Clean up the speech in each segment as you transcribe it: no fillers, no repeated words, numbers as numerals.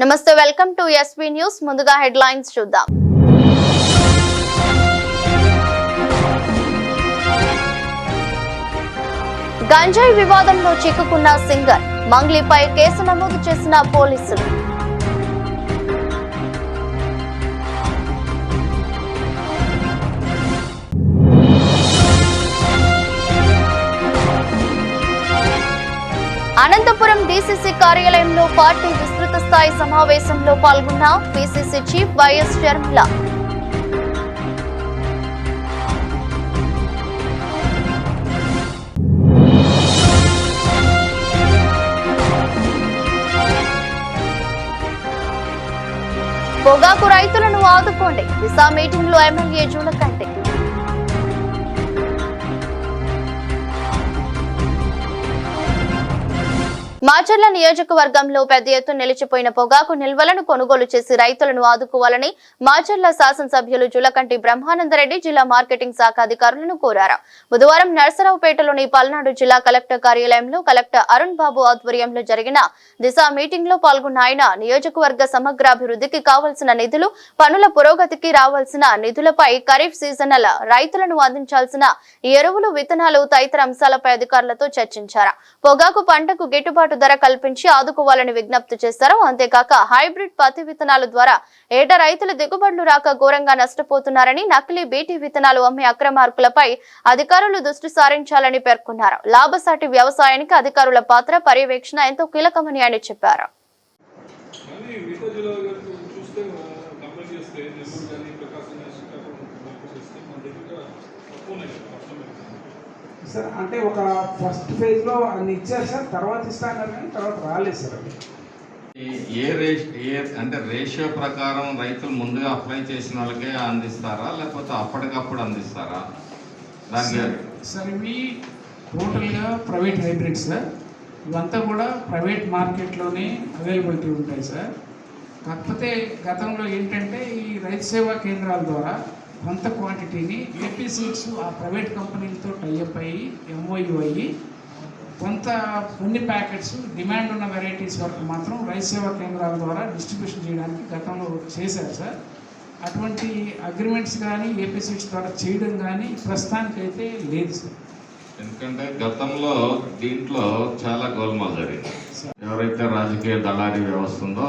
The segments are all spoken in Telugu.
నమస్తే, వెల్కమ్ టు ఎస్వీ న్యూస్. ముందుగా హెడ్లైన్స్ చూద్దాం. గంజాయి వివాదంలో చిక్కుకున్న సింగర్ మంగ్లీపై కేసు నమోదు చేసిన పోలీసులు. అనంతపురం డీసీసీ కార్యాలయంలో పార్టీ విస్తృత స్థాయి సమావేశంలో పాల్గొన్న పీసీసీ చీఫ్ వైఎస్ షర్మిల. పొగాకు రైతులను ఆదుకోండి, దిశా మీటింగ్ లో ఎమ్మెల్యే జూలకంటి. మాచర్ల నియోజకవర్గంలో పెద్ద ఎత్తున నిలిచిపోయిన పొగాకు నిల్వలను కొనుగోలు చేసి రైతులను ఆదుకోవాలని మాచర్ల శాసనసభ్యులు జూలకంటి బ్రహ్మానందరెడ్డి జిల్లా మార్కెటింగ్ శాఖ అధికారులను కోరారు. బుధవారం నరసరావుపేటలోని పల్నాడు జిల్లా కలెక్టర్ కార్యాలయంలో కలెక్టర్ అరుణ్ బాబు ఆధ్వర్యంలో జరిగిన దిశా మీటింగ్ లో పాల్గొన్న ఆయన నియోజకవర్గ సమగ్రాభివృద్ధికి కావలసిన నిధులు, పనుల పురోగతికి రావాల్సిన నిధులపై, ఖరీఫ్ సీజనల్ రైతులను అందించాల్సిన ఎరువులు, విత్తనాలు తదితర అంశాలపై అధికారులతో చర్చించారు. పొగాకు పంటకు గిట్టుబాటు ధర కల్పించి ఆదుకోవాలని విజ్ఞప్తి చేశారు. అంతేకాక హైబ్రిడ్ పత్తి విత్తనాల ద్వారా ఏటా రైతులు దిగుబడులు రాక ఘోరంగా నష్టపోతున్నారని, నకిలీ బీటీ విత్తనాలు అమ్మే అక్రమార్కులపై అధికారులు దృష్టి సారించాలని పేర్కొన్నారు. లాభసాటి వ్యవసాయానికి అధికారుల పాత్ర, పర్యవేక్షణ ఎంతో కీలకమని ఆయన చెప్పారు. సార్ అంటే ఒక ఫస్ట్ ఫేజ్ లో అన్ని ఇచ్చారు సార్, తర్వాత ఇస్తాను కానీ తర్వాత రాలేదు సార్. అంటే రేషియో ప్రకారం రైతులు ముందుగా అప్లై చేసిన వాళ్ళకే అందిస్తారా, లేకపోతే అప్పటికప్పుడు అందిస్తారా? సార్ ఇవి టోటల్గా ప్రైవేట్ హైబ్రిడ్ సార్. ఇవంతా కూడా ప్రైవేట్ మార్కెట్లోనే అవైలబిలిటీ ఉంటాయి సార్. కాకపోతే గతంలో ఏంటంటే ఈ రైతు సేవా కేంద్రాల ద్వారా కొంత క్వాంటిటీని ఏపీ సీడ్స్ ఆ ప్రైవేట్ కంపెనీలతో టైఅప్ అయ్యి ఎంఓయూ అయ్యి కొన్ని ప్యాకెట్స్ డిమాండ్ ఉన్న వెరైటీస్ వరకు మాత్రం రైతు సేవా కేంద్రాల ద్వారా డిస్ట్రిబ్యూషన్ చేయడానికి గతంలో చేశారు సార్. అటువంటి అగ్రిమెంట్స్ కానీ ఏపీ సీడ్స్ ద్వారా చేయడం కానీ ప్రస్తుతానికైతే లేదు సార్. ఎందుకంటే గతంలో దీంట్లో చాలా గోల్మాల్ జరిగింది. ఎవరైతే రాజకీయ దళారీ వ్యవస్థ ఉందో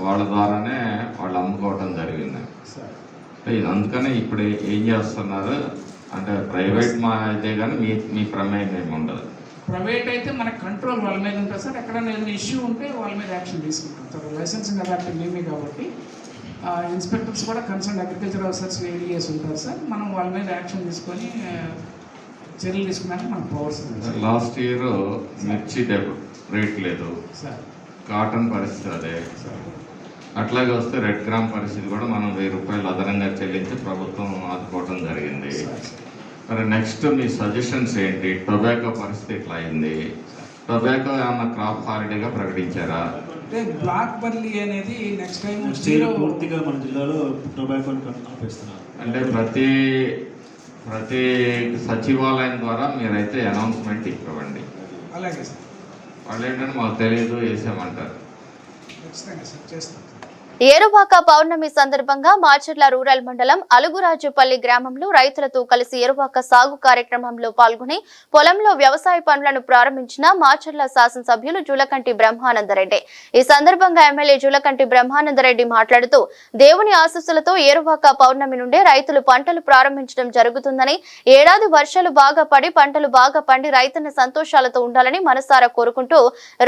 వాళ్ళ ద్వారానే వాళ్ళు అమ్ముకోవడం జరిగింది. అందుకనే ఇప్పుడు ఏం చేస్తున్నారు అంటే ప్రైవేట్ అయితే కానీ మీ ప్రమేయం ఏమి ఉండదు. ప్రైవేట్ అయితే మన కంట్రోల్ వాళ్ళ మీద ఉంటుంది సార్. ఎక్కడైనా ఏదైనా ఇష్యూ ఉంటే వాళ్ళ మీద యాక్షన్ తీసుకుంటాం సార్. లైసెన్సింగ్ అథారిటీ మేమే కాబట్టి ఇన్స్పెక్టర్స్ కూడా కన్సర్న్ అగ్రికల్చర్ ఆఫీసర్స్ ఏరియాస్ ఉంటారు సార్. మనం వాళ్ళ మీద యాక్షన్ తీసుకొని చర్యలు తీసుకున్నాక మనకు పవర్స్ ఉంది. లాస్ట్ ఇయర్ మిర్చి రేట్ లేదు సార్, కాటన్ పరిస్థితి అదే సార్. అట్లాగే వస్తే రెడ్ గ్రామ్ పరిస్థితి కూడా మనం 1000 రూపాయలు అదనంగా చెల్లించి ప్రభుత్వం ఆదుకోవడం జరిగింది. మరి నెక్స్ట్ మీ సజెషన్స్ ఏంటి? టొబాకో పరిస్థితి ఇట్లా అయింది. టొబాకో ఏమన్నా క్రాప్ హాలిడేగా ప్రకటించారా? అంటే బ్లాక్ బర్లీ అనేది నెక్స్ట్ టైం పూర్తిగా మన జిల్లాలో టొబాకోని ఆపేస్తున్నారు. అంటే ప్రతి సచివాలయం ద్వారా మీరైతే అనౌన్స్మెంట్ ఇవ్వండి. అలాగే సార్. వాళ్ళు ఏంటంటే మాకు తెలియదు వేసామంటారు. ఖచ్చితంగా సార్ చేస్తాం. ఏరువాక పౌర్ణమి సందర్భంగా మాచర్ల రూరల్ మండలం అలుగురాజుపల్లి గ్రామంలో రైతులతో కలిసి ఏరువాక సాగు కార్యక్రమంలో పాల్గొని పొలంలో వ్యవసాయ పనులను ప్రారంభించిన మాచర్ల శాసనసభ్యులు జూలకంటి బ్రహ్మానందరెడ్డి. ఈ సందర్భంగా ఎమ్మెల్యే జూలకంటి బ్రహ్మానందరెడ్డి మాట్లాడుతూ దేవుని ఆశీస్సులతో ఏరువాక పౌర్ణమి నుండే రైతులు పంటలు ప్రారంభించడం జరుగుతుందని, ఏడాది వర్షాలు బాగా పడి పంటలు బాగా పండి రైతన్న సంతోషాలతో ఉండాలని మనసారా కోరుకుంటూ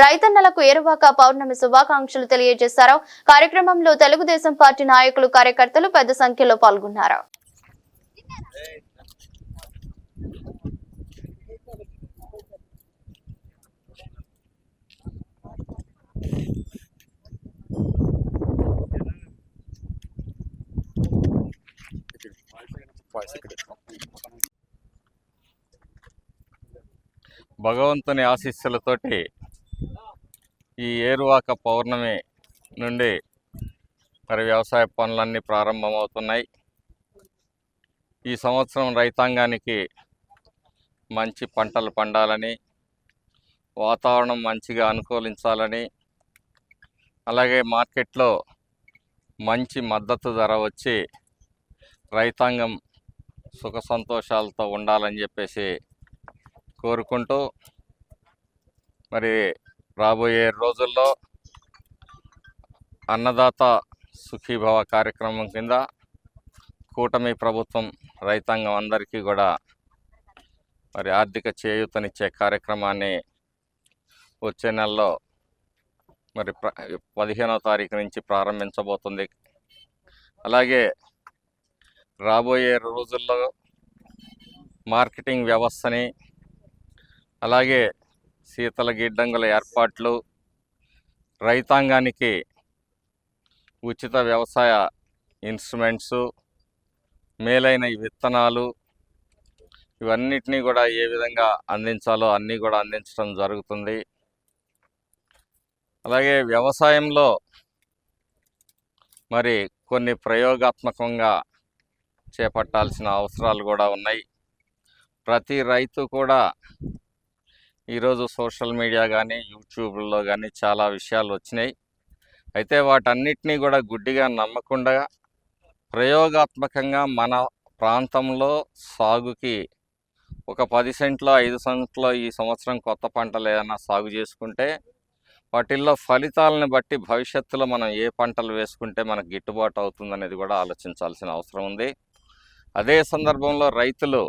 రైతన్నలకు ఏరువాక పౌర్ణమి శుభాకాంక్షలు తెలియజేశారు. కార్యక్రమం తెలుగుదేశం పార్టీ నాయకులు, కార్యకర్తలు పెద్ద సంఖ్యలో పాల్గొన్నారు. భగవంతుని ఆశీస్సులతోటి ఈ ఏరువాక పౌర్ణమి నుండి మరి వ్యవసాయ పనులన్నీ ప్రారంభమవుతున్నాయి. ఈ సంవత్సరం రైతాంగానికి మంచి పంటలు పండాలని, వాతావరణం మంచిగా అనుకూలించాలని, అలాగే మార్కెట్లో మంచి మద్దతు ధర వచ్చి రైతాంగం సుఖ సంతోషాలతో ఉండాలని చెప్పేసి కోరుకుంటూ మరి రాబోయే రోజుల్లో అన్నదాత సుఖీభవ కార్యక్రమం కింద కూటమి ప్రభుత్వం రైతాంగం అందరికీ కూడా మరి ఆర్థిక చేయూతనిచ్చే కార్యక్రమాన్ని వచ్చే నెలలో మరి 15వ తారీఖు నుంచి ప్రారంభించబోతుంది. అలాగే రాబోయే రోజుల్లో మార్కెటింగ్ వ్యవస్థని అలాగే శీతల గిడ్డంగుల ఏర్పాట్లు, రైతాంగానికి ఉచిత వ్యవసాయ ఇన్స్ట్రుమెంట్సు, మేలైన విత్తనాలు ఇవన్నిటినీ కూడా ఏ విధంగా అందించాలో అన్నీ కూడా అందించడం జరుగుతుంది. అలాగే వ్యవసాయంలో మరి కొన్ని ప్రయోగాత్మకంగా చేపట్టాల్సిన అవసరాలు కూడా ఉన్నాయి. ప్రతి రైతు కూడా ఈరోజు సోషల్ మీడియా కానీ యూట్యూబ్లో కానీ చాలా విషయాలు వచ్చినాయి. అయితే వాటన్నిటినీ కూడా గుడ్డిగా నమ్మకుండా ప్రయోగాత్మకంగా మన ప్రాంతంలో సాగుకి ఒక 10 సెంట్లో 5 సెంట్లో ఈ సంవత్సరం కొత్త పంటలు ఏదైనా సాగు చేసుకుంటే వాటిల్లో ఫలితాలను బట్టి భవిష్యత్తులో మనం ఏ పంటలు వేసుకుంటే మనకు గిట్టుబాటు అవుతుందనేది కూడా ఆలోచించాల్సిన అవసరం ఉంది. అదే సందర్భంలో రైతులు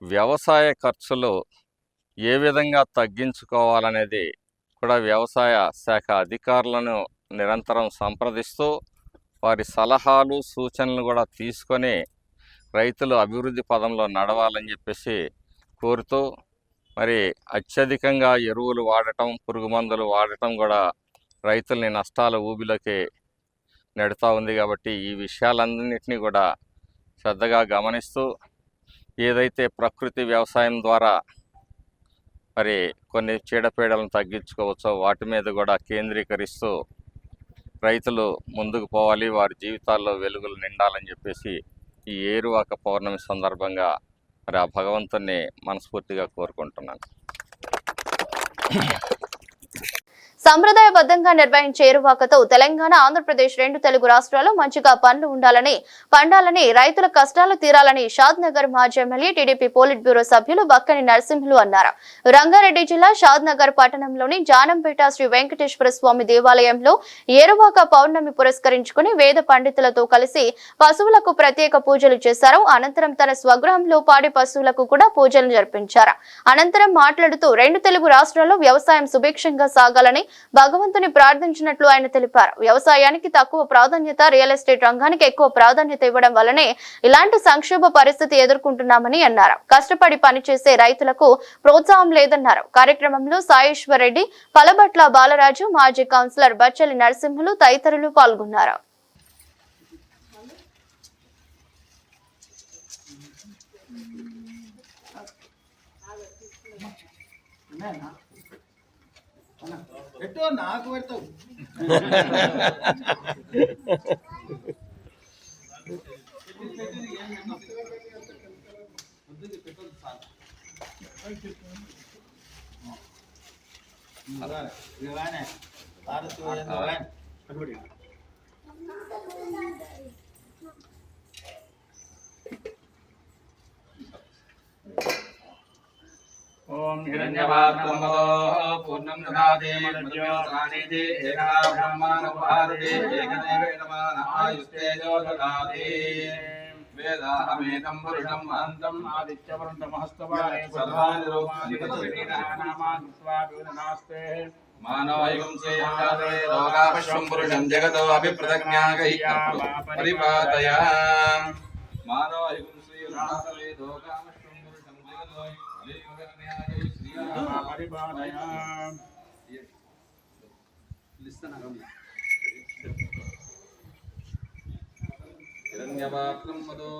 వ్యవసాయ ఖర్చులు ఏ విధంగా తగ్గించుకోవాలనేది కూడా వ్యవసాయ శాఖ అధికారులను నిరంతరం సంప్రదిస్తూ వారి సలహాలు సూచనలు కూడా తీసుకొని రైతులు అభివృద్ధి పదంలో నడవాలని చెప్పేసి కోరుతూ మరి అత్యధికంగా ఎరువులు వాడటం, పురుగు మందులు వాడటం కూడా రైతుల్ని నష్టాల ఊబిలోకి నెడుతూ ఉంది. కాబట్టి ఈ విషయాలన్నింటినీ కూడా శ్రద్ధగా గమనిస్తూ ఏదైతే ప్రకృతి వ్యవసాయం ద్వారా మరి కొన్ని చీడపీడలను తగ్గించుకోవచ్చో వాటి మీద కూడా కేంద్రీకరిస్తూ రైతులు ముందుకు పోవాలి, వారి జీవితాల్లో వెలుగులు నిండాలని చెప్పేసి ఈ ఏరువాక పౌర్ణమి సందర్భంగా మరి ఆ భగవంతుని మనస్ఫూర్తిగా కోరుకుంటున్నాను. సంప్రదాయబద్ధంగా నిర్వహించే ఏరువాకతో తెలంగాణ, ఆంధ్రప్రదేశ్ 2 తెలుగు రాష్ట్రాల్లో మంచిగా పండ్లు పండాలని రైతుల కష్టాలు తీరాలని షాద్ నగర్ మాజీ ఎమ్మెల్యే టీడీపీ పోలిట్ బ్యూరో సభ్యులు బక్కని నరసింహులు అన్నారు. రంగారెడ్డి జిల్లా షాద్ నగర్ పట్టణంలోని జానంపేట శ్రీ వెంకటేశ్వర స్వామి దేవాలయంలో ఏరువాక పౌర్ణమి పురస్కరించుకుని వేద పండితులతో కలిసి పశువులకు ప్రత్యేక పూజలు చేశారు. అనంతరం తన స్వగృహంలో పాడి పశువులకు కూడా పూజలు జరిపించారు. అనంతరం మాట్లాడుతూ 2 తెలుగు రాష్ట్రాల్లో వ్యవసాయం సుభిక్షంగా సాగాలని భగవంతుని ప్రార్థించినట్లు ఆయన తెలిపారు. వ్యవసాయానికి తక్కువ ప్రాధాన్యత, రియల్ ఎస్టేట్ రంగానికి ఎక్కువ ప్రాధాన్యత ఇవ్వడం వల్లనే ఇలాంటి సంక్షోభ పరిస్థితి ఎదుర్కొంటున్నామని అన్నారు. కష్టపడి పనిచేసే రైతులకు ప్రోత్సాహం లేదన్నారు. కార్యక్రమంలో సాయేశ్వర్ రెడ్డి, పలబట్ల బాలరాజు, మాజీ కౌన్సిలర్ బచ్చలి నరసింహులు తదితరులు పాల్గొన్నారు. నాకు పెడతావు ओम हिरण्यवाक्रमो पूर्णं ददाति मद्योसानिति एकदा ब्रह्मानुभारति एकदेवेदमान आयुस्तेजो ददाति वेदाहमेतं पुरुषं महन्तम् आदित्यवरुणमहस्तवाने सर्वाणि रूपाणि नामानुत्वा विवदनास्ते मानवयुगं सेयाते लोकापश्वं पुरुषं जगतो अभिप्रज्ञागैः परिपातय मानवयुगं श्रीनाथवे लोकापश्वं पुरुषं जगतो हिरण्यवाक्नं मदो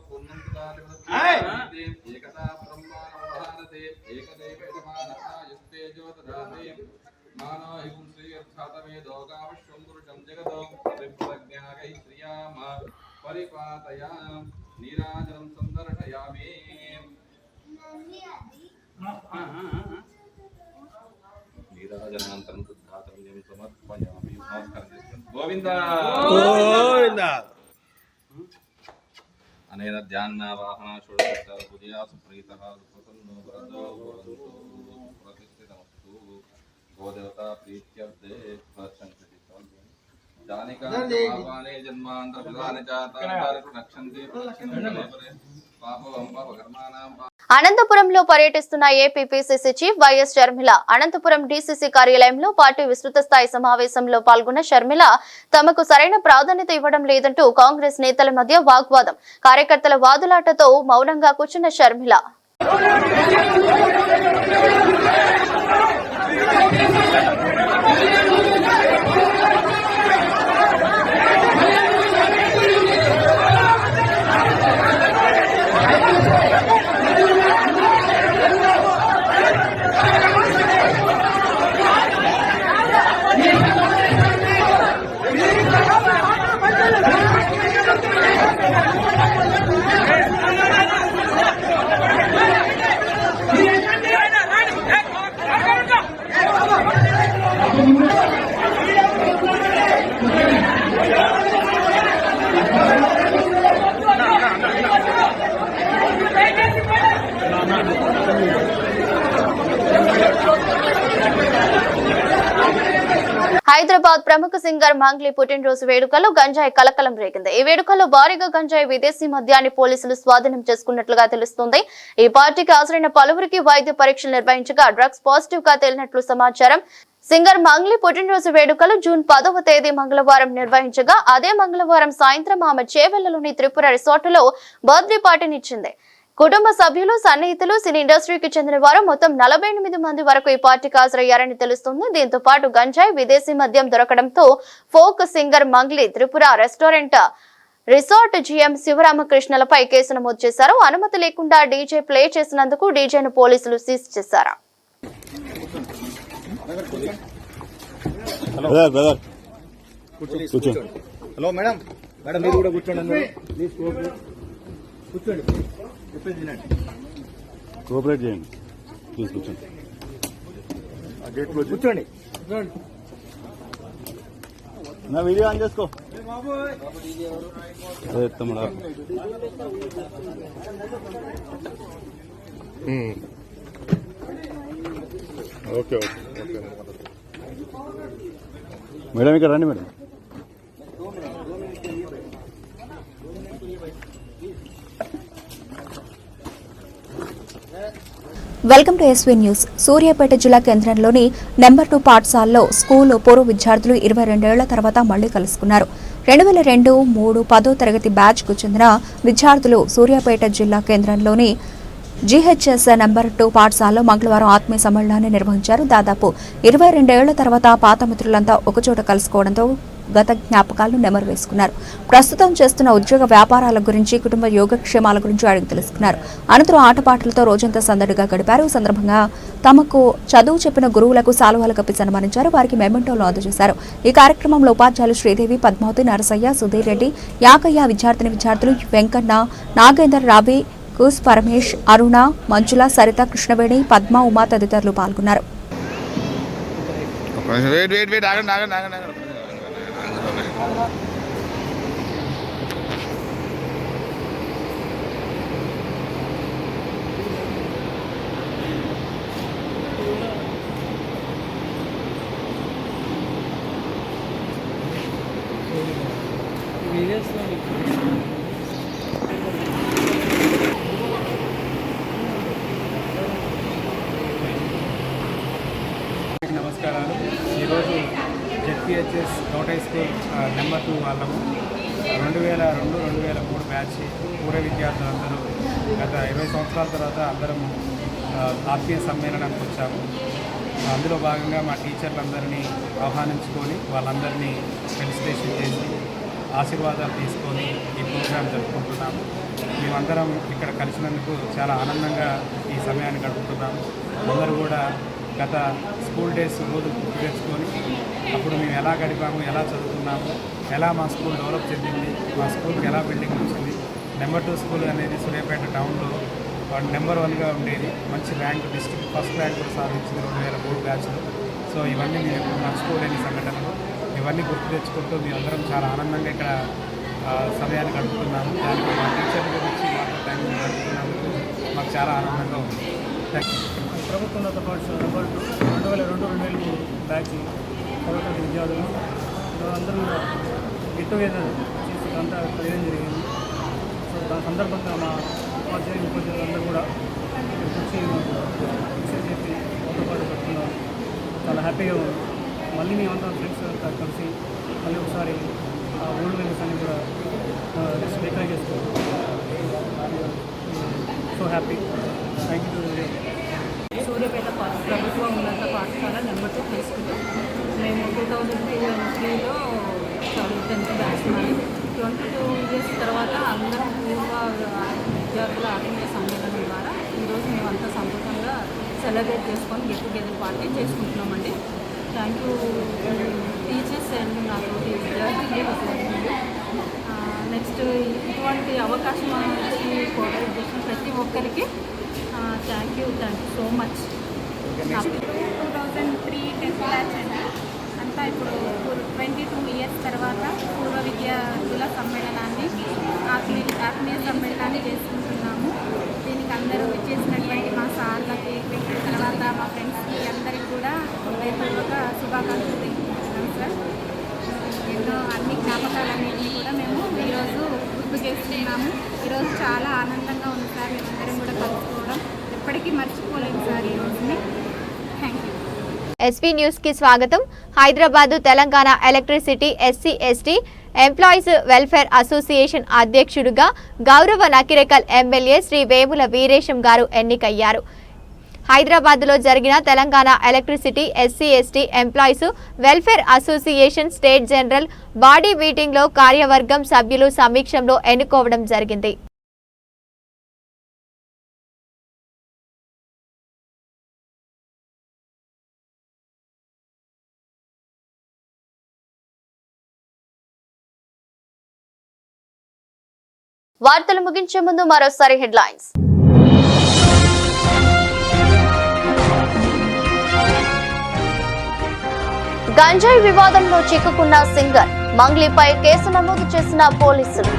पूर्णं ददाति एकदा ब्रह्मानुभारते एकदेवेदमानः ददाति मानवयुगं श्रीयर्थातवेदो गावश्वं पुरुषं जगतो परिप्रज्ञागैः श्रियाम परिपातया नीराजनं संदर्शयामि నీరాజనాంతరం శుద్ధాతమ్యం సమర్పయామి. నమస్కారం చేసుకోండి. గోవింద అనేన ధ్యానావాహన షోడశోపచార పూజయా సుప్రీతః సుప్రసన్నో వరదో భవంతు ప్రతిష్ఠితమస్తు. గోదేవతా ప్రీత్యర్థే ప్రశంసతి జానికానే జన్మాంతర ప్రధాన జాతాంతర రక్షంతే పాపవం పాపకర్మాణం. అనంతపురంలో పర్యటిస్తున్న AP PCC chief YS Sharmila Anantapuram DCC కార్యాలయంలో పార్టీ విస్తృత స్థాయి సమావేశంలో పాల్గొన్న షర్మిల తమకు సరైన ప్రాధాన్యత ఇవ్వడం లేదంటూ కాంగ్రెస్ నేతల మధ్య వాగ్వాదం. కార్యకర్తల వాదులాటతో మౌనంగా కూర్చున్న షర్మిల హైదరాబాద్ ప్రముఖ సింగర్ మంగ్లీ పుట్టినరోజు వేడుకలో గంజాయి కలకలం రేగింది. ఈ వేడుకల్లో భారీగా గంజాయి విదేశీ మద్యాన్ని పోలీసులు స్వాధీనం చేసుకున్నట్లుగా తెలుస్తోంది. ఈ పార్టీకి హాజరైన పలువురికి వైద్య పరీక్షలు నిర్వహించగా డ్రగ్స్ పాజిటివ్ గా తేలినట్లు సమాచారం. సింగర్ మంగ్లీ పుట్టినరోజు వేడుకలు జూన్ 10వ తేదీ మంగళవారం నిర్వహించగా అదే మంగళవారం సాయంత్రం ఆమె చేవెళ్లలోని త్రిపుర రిసార్టులో బర్త్డే పార్టీనిచ్చింది. కుటుంబ సభ్యులు, సన్నిహితులు, సినీ ఇండస్ట్రీకి చెందిన వారు మొత్తం 48 మంది వరకు ఈ పార్టీకి హాజరయ్యారని తెలుస్తుంది. దీంతో పాటు గంజాయి, విదేశీ మద్యం దొరకడంతో folk singer Mangli Tripura restaurant resort GM శివరామకృష్ణలపై కేసు నమోదు చేశారు. అనుమతి లేకుండా డీజే ప్లే చేసినందుకు డీజేను పోలీసులు సీజ్ చేశారు. హలో మేడం, మేడం మీరు కూడా కూర్చోండి. ప్లీజ్ కూర్చోండి, చెప్పేది వినండి, కోఆపరేట్ చేయండి. ప్లీజ్ కూర్చోండి, కూర్చోండి. నా వీడియో ఆన్ చేసుకో. తమ్ముడా ఓకే ఓకే ఓకే మేడం, ఇక్కడ రండి madam. Welcome to SV news. Suryapet జిల్లా కేంద్రంలోని నెంబర్ 2 పాఠశాలలో స్కూల్ పూర్వ విద్యార్థులు 22 ఏళ్ల తర్వాత మళ్లీ కలుసుకున్నారు. 2002-3 10వ తరగతి బ్యాచ్ కు చెందిన విద్యార్థులు సూర్యాపేట జిల్లా కేంద్రంలోని జీహెచ్ఎస్ నెంబర్ 2 పాఠశాలలో మంగళవారం ఆత్మీయ సమ్మేళనాన్ని నిర్వహించారు. దాదాపు 22 ఏళ్ల తర్వాత పాత మిత్రులంతా ఒకచోట కలుసుకోవడంతో గత జ్ఞాపకాలను నెమరు వేసుకున్నారు. ప్రస్తుతం చేస్తున్న ఉద్యోగ వ్యాపారాల గురించి, కుటుంబ యోగక్షేమాల గురించి అడిగి తెలుసుకున్నారు. అనంతరం ఆటపాటలతో రోజంతా సందడిగా గడిపారు. ఈ సందర్భంగా తమకు చదువు చెప్పిన గురువులకు సాలువాలు కప్పి సన్మానించారు. వారికి మెమెంటోలు అందజేశారు. ఈ కార్యక్రమంలో ఉపాధ్యాయులు శ్రీదేవి, పద్మావతి, నరసయ్య, సుధీర్ రెడ్డి, యాకయ్య, విద్యార్థులు వెంకన్న, నాగేందర్, రావి, కూస్, పరమేష్, అరుణ, మంజుల, సరిత, కృష్ణవేణి, పద్మ, ఉమా తదితరులు పాల్గొన్నారు. నమస్కారాలు. ఈరోజు ZPHS government high school number 2 వాళ్ళము 2002-2003 బ్యాచ్ పూర్వ విద్యార్థులందరూ గత 20 సంవత్సరాల తర్వాత అందరము ఆత్మీయ సమ్మేళనానికి వచ్చాము. అందులో భాగంగా మా టీచర్లందరినీ ఆహ్వానించుకొని వాళ్ళందరినీ ఫెలిసిటేషన్ చేసి ఆశీర్వాదాలు తీసుకొని ఈ ప్రోగ్రాం జరుపుకుంటున్నాము. మేమందరం ఇక్కడ కలిసినందుకు చాలా ఆనందంగా ఈ సమయాన్ని గడుపుతున్నాము. అందరూ కూడా గత స్కూల్ డేస్ రోజు గుర్తు తెచ్చుకొని అప్పుడు మేము ఎలా గడిపాము, ఎలా చదువుకున్నాము, ఎలా మా స్కూల్ డెవలప్ చెందింది, మా స్కూల్కి ఎలా బిల్డింగ్ వచ్చింది. నెంబర్ 2 స్కూల్ అనేది సూర్యాపేట టౌన్లో నెంబర్ 1గా ఉండేది. మంచి ర్యాంక్, డిస్ట్రిక్ట్ ఫస్ట్ ర్యాంక్ సాధించింది 2003 బ్యాచ్లో. సో ఇవన్నీ మేము మర్చిపోలేని సంఘటనలు. ఇవన్నీ గుర్తు తెచ్చుకుంటూ మీ అందరం చాలా ఆనందంగా ఇక్కడ సమయాన్ని గడుపుతున్నాము. దానికి మా టీచర్ గురించి మాకు టైం గడుపుతున్నందుకు మాకు చాలా ఆనందంగా ఉంది. ప్రభుత్వోన్నత పాఠశాల 2002-2003 బ్యాచ్ ప్రభుత్వ విద్యార్థులు అందరూ కూడా గెట్ టుగెదర్ చేసి అంతా చేయడం జరిగింది. సో దాని సందర్భంగా మా ఉపాధ్యాయులు అందరూ కూడా వచ్చి విషయం చెప్పి మాతో పాటు పెట్టుకున్నారు. చాలా హ్యాపీగా ఉంది. మళ్ళీ మేమంతా ఫ్రెండ్స్ అంతా కలిసి మళ్ళీ ఒకసారి ఆ ఓల్డ్ మెమరీస్ అన్ని కూడా రికగ్నైజ్ చేసుకోవాలి. So happy. Thank you. Suryapet ప్రభుత్వ ఉన్నత పాఠశాల నెంబర్ 2 హై స్కూల్. మేము 2003లో 10th బ్యాచ్ మరి 22 ఇయర్స్ తర్వాత అందరం పూర్వ విద్యార్థుల ఆత్మీయ సమ్మేళనం ద్వారా ఈరోజు మేమంతా సంతోషంగా సెలబ్రేట్ చేసుకొని గెట్ టుగెదర్ పార్టీ చేసుకుంటున్నామండి. థ్యాంక్ యూ టీచర్స్ అండ్ నాకు విద్యార్థులు. నెక్స్ట్ ఇటువంటి అవకాశం ఇచ్చి కోఆపరేట్ చేసిన ప్రతి ఒక్కరికి thank you so much. 2003 10th batch అండి. అంతా ఇప్పుడు 22 ఇయర్స్ తర్వాత పూర్వ విద్యార్థుల సమ్మేళనాన్ని ఆత్మీయ సమ్మేళనాన్ని చేసుకుంటున్నాము. దీనికి అందరూ ఇచ్చేసినటువంటి మా సార్లకి తర్వాత మా ఫ్రెండ్స్కి అందరికీ కూడా హృదయపూర్వక శుభాకాంక్షలు తెలుపుతున్నాం సార్. ఎన్నో అన్ని జ్ఞాపకాలన్నింటినీ కూడా మేము ఈరోజు గుర్తు చేస్తున్నాము. ఈరోజు చాలా ఆనందంగా ఉంది సార్. మేమందరం కూడా కలుసుకోవడం ఎప్పటికీ మర్చిపోలేము సార్ ఈ రోజుని. Thank you. ఎస్వీ న్యూస్ కి స్వాగతం. Hyderabad Telangana electricity SC/ST employees welfare association అధ్యక్షుడిగా గౌరవ నకిరేకల్ ఎమ్మెల్యే శ్రీ వేముల వీరేశం గారు ఎన్నికయ్యారు. హైదరాబాద్లో జరిగిన Telangana electricity SC/ST employees welfare association state general body మీటింగ్లో కార్యవర్గం సభ్యులు సమీక్షంలో ఎన్నుకోవడం జరిగింది. వార్తలు ముగించే ముందు మరోసారి హెడ్లైన్స్. గంజాయి వివాదంలో చిక్కుకున్న సింగర్ మంగ్లీపై కేసు నమోదు చేసిన పోలీసులు.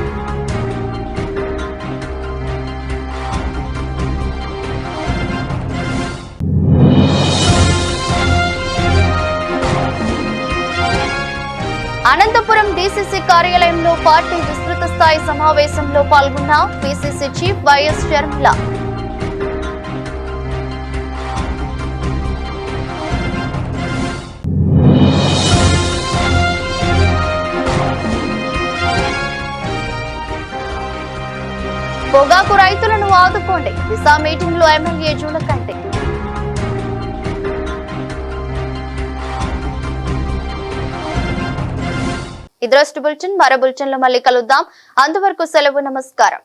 అనంతపురం DCC కార్యాలయంలో పార్టీ విస్తృత స్థాయి సమావేశంలో పాల్గొన్న PCC చీఫ్ వైఎస్ షర్మిల. పొగాకు రైతులను ఆదుకోండి. దిశ మీటింగ్ లో ఎమ్మెల్యే జూలకంటి. ఇదరస్ట్ బులెటిన్. మరో బులెటిన్ లో మళ్ళీ కలుద్దాం. అంతవరకు సెలవు. నమస్కారం.